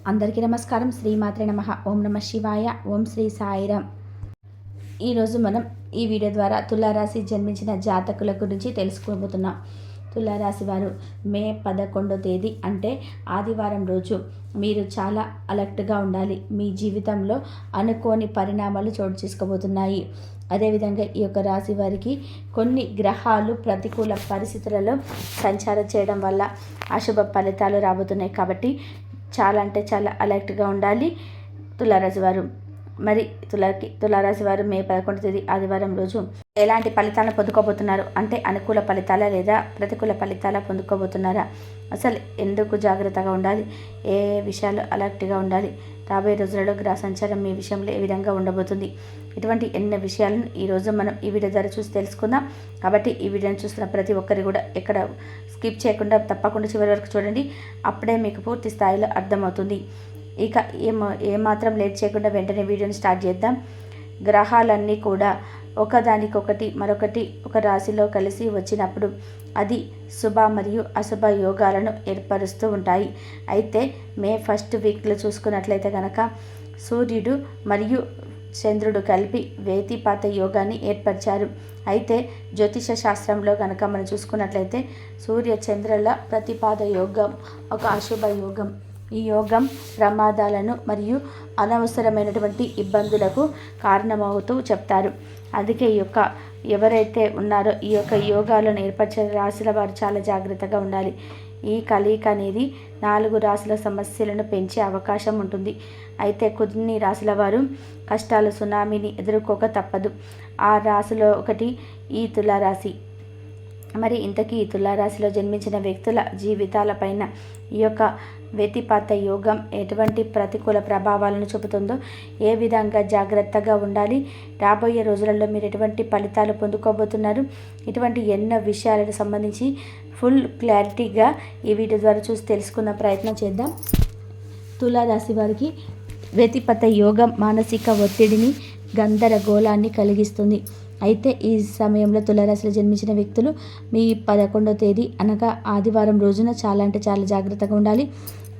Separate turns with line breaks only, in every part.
అందరికీ నమస్కారం. శ్రీమాత్రే నమః. ఓం నమ శివాయ. ఓం శ్రీ సాయిరామ్. ఈరోజు మనం ఈ వీడియో ద్వారా తులారాశి జన్మించిన జాతకుల గురించి తెలుసుకోబోతున్నాం. తులారాశి వారు మే 11వ తేదీ అంటే ఆదివారం రోజు మీరు చాలా అలర్ట్గా ఉండాలి. మీ జీవితంలో అనుకోని పరిణామాలు చోటు చేసుకోబోతున్నాయి. అదేవిధంగా ఈ యొక్క రాశి వారికి కొన్ని గ్రహాలు ప్రతికూల పరిస్థితులలో సంచారం చేయడం వల్ల అశుభ ఫలితాలు రాబోతున్నాయి. కాబట్టి చాలా అంటే చాలా అలర్ట్గా ఉండాలి తులారాశి వారు. మరి తులారాశి వారు మే 11వ తేదీ ఆదివారం రోజు ఎలాంటి ఫలితాలను పొందుకోబోతున్నారు అంటే అనుకూల ఫలితాలా లేదా ప్రతికూల ఫలితాలా పొందుకోబోతున్నారా, అసలు ఎందుకు జాగ్రత్తగా ఉండాలి, ఏ విషయాలు అలర్ట్గా ఉండాలి, రాబోయే రోజులలో గ్రహ సంచారం మీ విషయంలో ఏ విధంగా ఉండబోతుంది, ఇటువంటి ఎన్నో విషయాలను ఈరోజు మనం ఈ వీడియో ద్వారా చూసి తెలుసుకుందాం. కాబట్టి ఈ వీడియోని చూస్తున్న ప్రతి ఒక్కరు కూడా ఎక్కడ స్కిప్ చేయకుండా తప్పకుండా చివరి వరకు చూడండి. అప్పుడే మీకు పూర్తి స్థాయిలో అర్థమవుతుంది. ఇక ఏమాత్రం లేట్ చేయకుండా వెంటనే వీడియోని స్టార్ట్ చేద్దాం. గ్రహాలన్నీ కూడా ఒకదానికొకటి మరొకటి ఒక రాశిలో కలిసి వచ్చినప్పుడు అది శుభ మరియు అశుభ యోగాలను ఏర్పరుస్తూ ఉంటాయి. అయితే మే 1st వీక్లో చూసుకున్నట్లయితే కనుక సూర్యుడు మరియు చంద్రుడు కలిపి వేతిపాత యోగాన్ని ఏర్పరిచారు. అయితే జ్యోతిష శాస్త్రంలో కనుక మనం చూసుకున్నట్లయితే సూర్య చంద్రుల ప్రతిపాద యోగం ఒక అశుభ యోగం. ఈ యోగం ప్రమాదాలను మరియు అనవసరమైనటువంటి ఇబ్బందులకు కారణమవుతూ చెప్తారు. అందుకే ఎవరైతే ఉన్నారో ఈ యొక్క యోగాలను ఏర్పరిచిన రాశుల వారు చాలా జాగ్రత్తగా ఉండాలి. ఈ కలయిక అనేది 4 రాశుల సమస్యలను పెంచే అవకాశం ఉంటుంది. అయితే కొన్ని రాశుల వారు కష్టాల సునామీని ఎదుర్కోక తప్పదు. ఆ రాశిలో ఒకటి ఈ తులారాశి. మరి ఇంతకీ ఈ తులారాశిలో జన్మించిన వ్యక్తుల జీవితాలపైన ఈ యొక్క వ్యతిపాత యోగం ఎటువంటి ప్రతికూల ప్రభావాలను చూపుతుందో, ఏ విధంగా జాగ్రత్తగా ఉండాలి, రాబోయే రోజులలో మీరు ఎటువంటి ఫలితాలు పొందుకోబోతున్నారు, ఇటువంటి ఎన్నో విషయాలకు సంబంధించి ఫుల్ క్లారిటీగా ఈ వీడియో ద్వారా చూసి తెలుసుకున్న ప్రయత్నం చేద్దాం. తులారాశి వారికి వ్యతిపత యోగం మానసిక ఒత్తిడిని గందరగోళాన్ని కలిగిస్తుంది. అయితే ఈ సమయంలో తులారాశిలో జన్మించిన వ్యక్తులు మీ 11వ తేదీ అనగా ఆదివారం రోజున చాలా అంటే చాలా జాగ్రత్తగా ఉండాలి.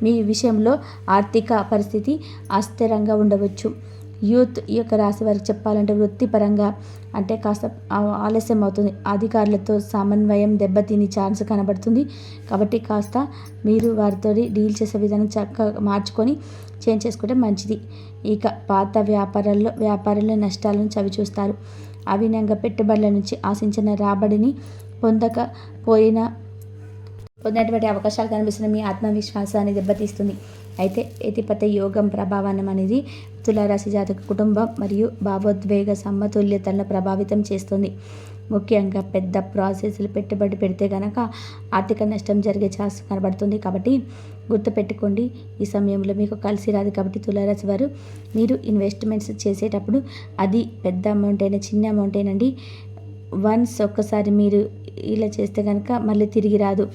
మీ విషయంలో ఆర్థిక పరిస్థితి అస్థిరంగా ఉండవచ్చు. యూత్ ఈ యొక్క రాశి వారికి చెప్పాలంటే వృత్తిపరంగా అంటే కాస్త ఆలస్యం అవుతుంది. అధికారులతో సమన్వయం దెబ్బతిని ఛాన్స్ కనబడుతుంది. కాబట్టి కాస్త మీరు వారితో డీల్ చేసే విధానం చక్కగా మార్చుకొని చేంజ్ చేసుకుంటే మంచిది. ఇక పాత వ్యాపారాల్లో నష్టాలను చవిచూస్తారు. అవినంగా పెట్టుబడుల నుంచి ఆశించిన రాబడిని పొందినటువంటి అవకాశాలు కనిపిస్తున్న మీ ఆత్మవిశ్వాసాన్ని దెబ్బతీస్తుంది. అయితే యతిపత యోగం ప్రభావం అనేది తులారాశి జాతక కుటుంబం మరియు భావోద్వేగ సమతుల్యతలను ప్రభావితం చేస్తుంది. ముఖ్యంగా పెద్ద ప్రాసెస్లు పెట్టుబడి పెడితే కనుక ఆర్థిక నష్టం జరిగే ఛాన్స్ కనబడుతుంది. కాబట్టి గుర్తుపెట్టుకోండి, ఈ సమయంలో మీకు కలిసి రాదు. కాబట్టి తులారాశి వారు మీరు ఇన్వెస్ట్మెంట్స్ చేసేటప్పుడు అది పెద్ద అమౌంట్ అయినా చిన్న అమౌంట్ అయినండి, వన్స్ ఒక్కసారి మీరు ఇలా చేస్తే కనుక మళ్ళీ తిరిగి రాదు.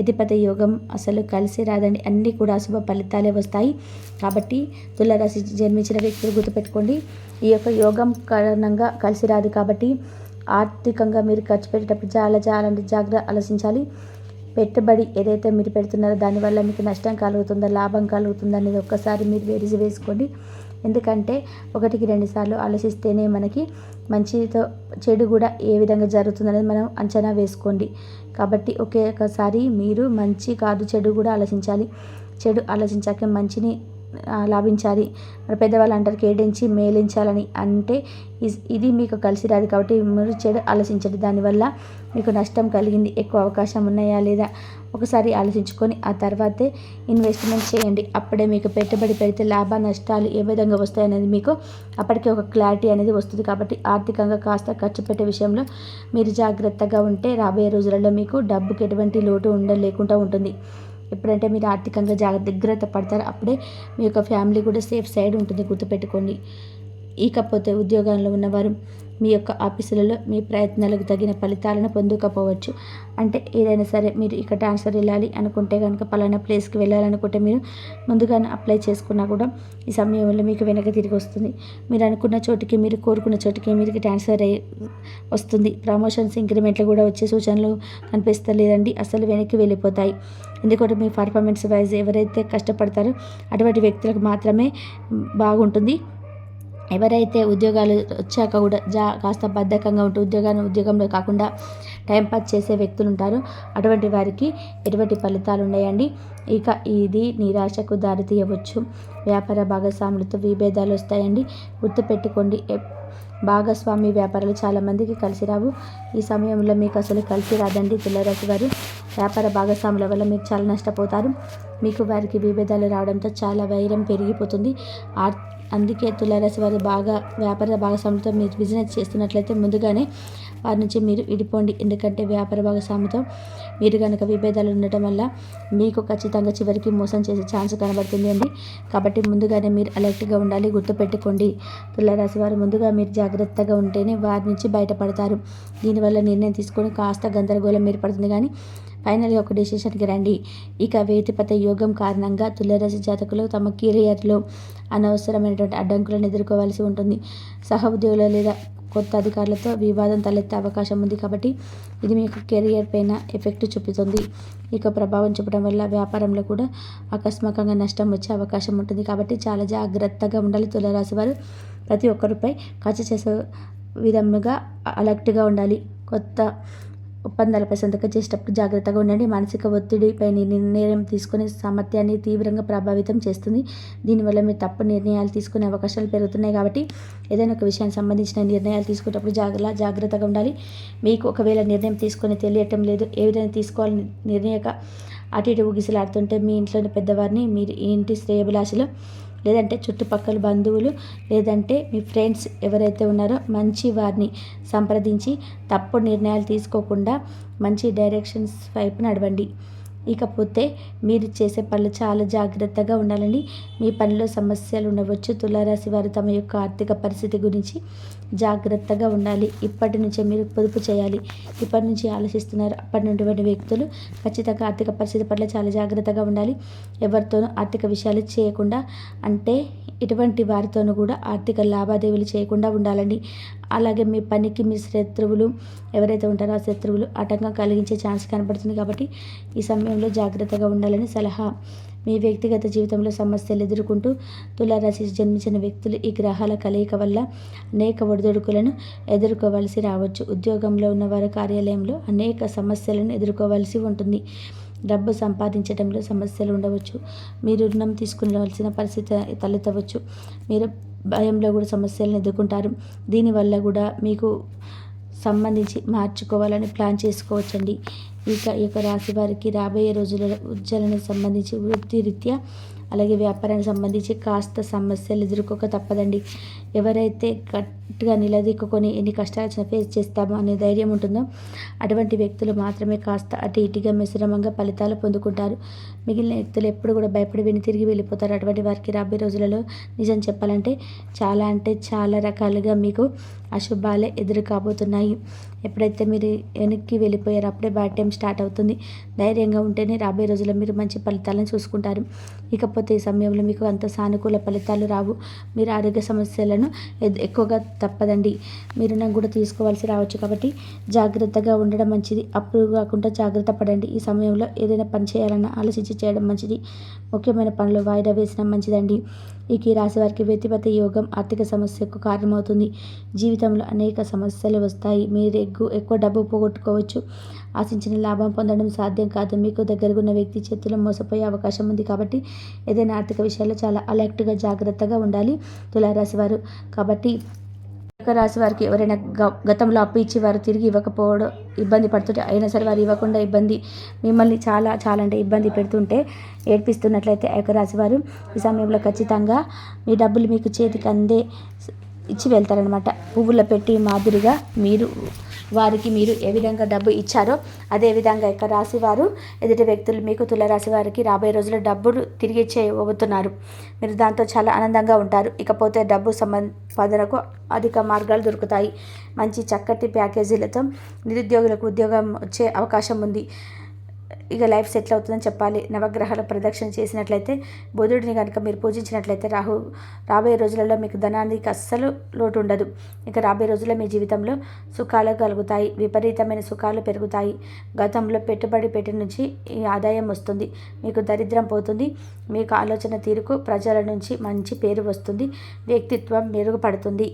యతిపత యోగం అసలు కలిసి రాదండి, అన్నీ కూడా అశుభ ఫలితాలే వస్తాయి. కాబట్టి తులారాశి జన్మించిన వ్యక్తులు గుర్తుపెట్టుకోండి, ఈ యొక్క యోగం కారణంగా కలిసి రాదు. కాబట్టి ఆర్థికంగా మీరు ఖర్చు పెట్టేటప్పుడు చాలా జాగ్రత్త ఆలోచించాలి. పెట్టుబడి ఏదైతే మీరు పెడుతున్నారో దానివల్ల మీకు నష్టం కలుగుతుందా లాభం కలుగుతుందా అనేది ఒక్కసారి మీరు వేసి వేసుకోండి. ఎందుకంటే 1కి 2 సార్లు ఆలోచిస్తేనే మనకి మంచితో చెడు కూడా ఏ విధంగా జరుగుతుందనేది మనం అంచనా వేసుకోండి. కాబట్టి ఒకేసారి మీరు మంచి కాదు చెడు కూడా ఆలోచించాలి. చెడు ఆలోచించాక మంచిని లాభించాలి. మరి పెద్దవాళ్ళు అంటారు కేడించి మేలించాలని, అంటే ఇది మీకు కలిసి రాదు. కాబట్టి మీరు చెడు ఆలోచించండి. దానివల్ల మీకు నష్టం కలిగింది, ఎక్కువ అవకాశం ఉన్నాయా లేదా ఒకసారి ఆలోచించుకొని ఆ తర్వాతే ఇన్వెస్ట్మెంట్ చేయండి. అప్పుడే మీకు పెట్టుబడి పెడితే లాభ నష్టాలు ఏ విధంగా వస్తాయనేది మీకు అప్పటికే ఒక క్లారిటీ అనేది వస్తుంది. కాబట్టి ఆర్థికంగా కాస్త ఖర్చు పెట్టే విషయంలో మీరు జాగ్రత్తగా ఉంటే రాబోయే రోజులలో మీకు డబ్బుకి ఎటువంటి లోటు లేకుండా ఉంటుంది. ఎప్పుడంటే మీరు ఆర్థికంగా జాగ్రత్త పడతారు అప్పుడే మీ యొక్క ఫ్యామిలీ కూడా సేఫ్ సైడ్ ఉంటుంది, గుర్తుపెట్టుకోండి. ఇకపోతే ఉద్యోగాల్లో ఉన్నవారు మీ యొక్క ఆఫీసులలో మీ ప్రయత్నాలకు తగిన ఫలితాలను పొందకపోవచ్చు. అంటే ఏదైనా సరే మీరు ఇక్కడ ట్రాన్స్ఫర్ వెళ్ళాలి అనుకుంటే కనుక పలానా ప్లేస్కి వెళ్ళాలనుకుంటే మీరు ముందుగానే అప్లై చేసుకున్నా కూడా ఈ సమయంలో మీకు వెనక్కి తిరిగి వస్తుంది. మీరు అనుకున్న చోటికి మీరు కోరుకున్న చోటికి మీరు ట్రాన్స్ఫర్ వస్తుంది. ప్రమోషన్స్ ఇంక్రిమెంట్లు కూడా వచ్చే సూచనలు కనిపిస్తలేదండి, అసలు వెనక్కి వెళ్ళిపోతాయి. ఎందుకంటే మీ పర్ఫార్మెన్స్ వైజ్ ఎవరైతే కష్టపడతారో అటువంటి వ్యక్తులకు మాత్రమే బాగుంటుంది. ఎవరైతే ఉద్యోగాలు వచ్చాక కూడా కాస్త బద్ధకంగా ఉంటూ ఉద్యోగంలో కాకుండా టైంపాస్ చేసే వ్యక్తులు ఉంటారు, అటువంటి వారికి ఎటువంటి ఫలితాలు ఉన్నాయండి. ఇక ఇది నిరాశకు దారితీయవచ్చు. వ్యాపార భాగస్వాములతో విభేదాలు వస్తాయండి. గుర్తుపెట్టుకోండి, భాగస్వామి వ్యాపారాలు చాలామందికి కలిసి రావు. ఈ సమయంలో మీకు అసలు కలిసి రాదండి. తులారాశి వారు వ్యాపార భాగస్వాముల వల్ల మీరు చాలా నష్టపోతారు. మీకు వారికి విభేదాలు రావడంతో చాలా వైరం పెరిగిపోతుంది. అందుకే తులారాశి వారు వ్యాపార భాగస్వామితో మీరు బిజినెస్ చేస్తున్నట్లయితే ముందుగానే వారి నుంచి మీరు విడిపోండి. ఎందుకంటే వ్యాపార భాగస్వామితో మీరు కనుక విభేదాలు ఉండటం వల్ల మీకు ఖచ్చితంగా చివరికి మోసం చేసే ఛాన్స్ కనబడుతుంది అండి. కాబట్టి ముందుగానే మీరు అలర్ట్గా ఉండాలి. గుర్తుపెట్టుకోండి, తులారాశి వారు ముందుగా మీరు జాగ్రత్తగా ఉంటేనే వారి నుంచి బయటపడతారు. దీనివల్ల నిర్ణయం తీసుకొని కాస్త గందరగోళం ఏర్పడుతుంది, కానీ ఫైనల్గా ఒక డెసిషన్కి రండి. ఇక వేతిపత యోగం కారణంగా తులారాశి జాతకులు తమ కెరియర్లో అనవసరమైనటువంటి అడ్డంకులను ఎదుర్కోవాల్సి ఉంటుంది. సహ ఉద్యోగులు లేదా కొత్త అధికారులతో వివాదం తలెత్తే అవకాశం ఉంది. కాబట్టి ఇది మీకు కెరియర్ పైన ఎఫెక్ట్ చూపుతుంది. ఇక ప్రభావం చూపడం వల్ల వ్యాపారంలో కూడా ఆకస్మికంగా నష్టం వచ్చే అవకాశం ఉంటుంది. కాబట్టి చాలా జాగ్రత్తగా ఉండాలి. తులారాశి వారు ప్రతి ఒక్కరిపై ఖర్చు చేసే విధంగా అలర్ట్గా ఉండాలి. కొత్త ఒప్పందాలపై సంతకం చేసేటప్పుడు జాగ్రత్తగా ఉండండి. మానసిక ఒత్తిడిపై నిర్ణయం తీసుకునే సామర్థ్యాన్ని తీవ్రంగా ప్రభావితం చేస్తుంది. దీనివల్ల మీరు తప్పు నిర్ణయాలు తీసుకునే అవకాశాలు పెరుగుతున్నాయి. కాబట్టి ఏదైనా ఒక విషయానికి సంబంధించిన నిర్ణయాలు తీసుకునేటప్పుడు జాగ్రత్తగా ఉండాలి. మీకు ఒకవేళ నిర్ణయం తీసుకొని తెలియటం లేదు, ఏ విధంగా తీసుకోవాలని నిర్ణయక అటు ఇటు ఊగిసలాడుతుంటే మీ ఇంట్లోని పెద్దవారిని, మీరు ఇంటి శ్రేయభిలాషలో లేదంటే చుట్టుపక్కల బంధువులు లేదంటే మీ ఫ్రెండ్స్ ఎవరైతే ఉన్నారో మంచి వారిని సంప్రదించి తప్పుడు నిర్ణయాలు తీసుకోకుండా మంచి డైరెక్షన్స్ వైపు నడవండి. ఇకపోతే మీరు చేసే పనులు చాలా జాగ్రత్తగా ఉండాలండి. మీ పనిలో సమస్యలు ఉండవచ్చు. తులారాశి వారు తమ యొక్క ఆర్థిక పరిస్థితి గురించి జాగ్రత్తగా ఉండాలి. ఇప్పటి నుంచే మీరు పొదుపు చేయాలి. ఇప్పటి నుంచి ఆలోచిస్తున్నారు అప్పటి నుండి వ్యక్తులు ఖచ్చితంగా ఆర్థిక పరిస్థితి పట్ల చాలా జాగ్రత్తగా ఉండాలి. ఎవరితోనూ ఆర్థిక విషయాలు చేయకుండా, అంటే ఇటువంటి వారితోనూ కూడా ఆర్థిక లావాదేవీలు చేయకుండా ఉండాలండి. అలాగే మీ పనికి మీ శత్రువులు ఎవరైతే ఉంటారో ఆ శత్రువులు ఆటంకం కలిగించే ఛాన్స్ కనబడుతుంది. కాబట్టి ఈ సమయంలో జాగ్రత్తగా ఉండాలని సలహా. మీ వ్యక్తిగత జీవితంలో సమస్యలు ఎదుర్కొంటూ తులారాశి జన్మించిన వ్యక్తులు ఈ గ్రహాల కలయిక వల్ల అనేక ఒడిదొడుకులను ఎదుర్కోవలసి రావచ్చు. ఉద్యోగంలో ఉన్నవారు కార్యాలయంలో అనేక సమస్యలను ఎదుర్కోవాల్సి ఉంటుంది. డబ్బు సంపాదించడంలో సమస్యలు ఉండవచ్చు. మీరు రుణం తీసుకునవలసిన పరిస్థితి తలెత్తవచ్చు. మీరు భయంలో కూడా సమస్యలను ఎదుర్కొంటారు. దీనివల్ల కూడా మీకు సంబంధించి మార్చుకోవాలని ప్లాన్ చేసుకోవచ్చండి. ఇక ఈ యొక్క రాశి వారికి రాబోయే రోజులలో ఉజ్వలనకు సంబంధించి వృత్తిరీత్యా అలాగే వ్యాపారానికి సంబంధించి కాస్త సమస్యలు ఎదుర్కోక తప్పదండి. ఎవరైతే గట్టిగా నిలదీక్కుని ఎన్ని కష్టాలు వచ్చినా ఫేస్ చేస్తామో అనే ధైర్యం ఉంటుందో అటువంటి వ్యక్తులు మాత్రమే కాస్త అటు ఇటుగా మిశ్రమంగా ఫలితాలు పొందుకుంటారు. మిగిలిన వ్యక్తులు ఎప్పుడు కూడా భయపడి విని తిరిగి వెళ్ళిపోతారు. అటువంటి వారికి రాబోయే రోజులలో నిజం చెప్పాలంటే చాలా రకాలుగా మీకు అశుభాలే ఎదురు కాబోతున్నాయి. ఎప్పుడైతే మీరు వెనక్కి వెళ్ళిపోయారో అప్పుడే బ్యాడ్ టైం స్టార్ట్ అవుతుంది. ధైర్యంగా ఉంటేనే రాబోయే రోజుల్లో మీరు మంచి ఫలితాలను చూసుకుంటారు. ఇకపోతే ఈ సమయంలో మీకు అంత సానుకూల ఫలితాలు రావు. మీరు ఆరోగ్య సమస్యలను ఎక్కువగా తప్పదండి. మీరు నాకు కూడా తీసుకోవాల్సి రావచ్చు. కాబట్టి జాగ్రత్తగా ఉండడం మంచిది. అప్పుడు కాకుండా జాగ్రత్త పడండి. ఈ సమయంలో ఏదైనా పని చేయాలన్నా ఆలోచించి చేయడం మంచిది. ముఖ్యమైన పనులు వాయిదా వేసిన మంచిదండి. ఈ రాశి వారికి వ్యతిపత యోగం ఆర్థిక సమస్యకు కారణమవుతుంది. జీవితంలో అనేక సమస్యలు వస్తాయి. మీరు ఎక్కువ డబ్బు పోగొట్టుకోవచ్చు. ఆశించిన లాభం పొందడం సాధ్యం కాదు. మీకు దగ్గరగా ఉన్న వ్యక్తి చేతిలో మోసపోయే అవకాశం ఉంది. కాబట్టి ఏదైనా ఆర్థిక విషయాల్లో చాలా అలర్ట్గా జాగ్రత్తగా ఉండాలి తులారాశి వారు. కాబట్టి రాశి వారికి ఎవరైనా గతంలో అప్పు ఇచ్చి వారు తిరిగి ఇవ్వకపోవడం ఇబ్బంది పడుతుంటే అయినా సరే వారు ఇవ్వకుండా మిమ్మల్ని చాలా అంటే ఇబ్బంది పెడుతుంటే ఏడ్పిస్తున్నట్లయితే ఆ యొక్క రాశి వారు ఈ సమయంలో ఖచ్చితంగా మీ డబ్బులు మీకు చేతికి అందే ఇచ్చి వెళ్తారనమాట. పువ్వుల పెట్టి మాదిరిగా వారికి మీరు ఏ విధంగా డబ్బు ఇచ్చారో అదేవిధంగా యొక్క రాశి వారు ఎదుటి వ్యక్తులు మీకు తులారాశి వారికి రాబోయే రోజుల్లో డబ్బులు తిరిగి ఇచ్చేయబోతున్నారు. మీరు దాంతో చాలా ఆనందంగా ఉంటారు. ఇకపోతే డబ్బు సంపాదనకు అధిక మార్గాలు దొరుకుతాయి. మంచి చక్కటి ప్యాకేజీలతో నిరుద్యోగులకు ఉద్యోగం వచ్చే అవకాశం ఉంది. ఇక లైఫ్ సెటిల్ అవుతుందని చెప్పాలి. నవగ్రహాల ప్రదక్షిణ చేసినట్లయితే, బుధుడిని కనుక మీరు పూజించినట్లయితే రాబోయే రోజులలో మీకు ధనానికి అస్సలు లోటు ఉండదు. ఇక రాబోయే రోజుల్లో మీ జీవితంలో సుఖాలు కలుగుతాయి, విపరీతమైన సుఖాలు పెరుగుతాయి. గతంలో పెట్టుబడి పెట్టి నుంచి ఈ ఆదాయం వస్తుంది, మీకు దరిద్రం పోతుంది. మీకు ఆలోచన తీరుకు ప్రజల నుంచి మంచి పేరు వస్తుంది, వ్యక్తిత్వం మెరుగుపడుతుంది.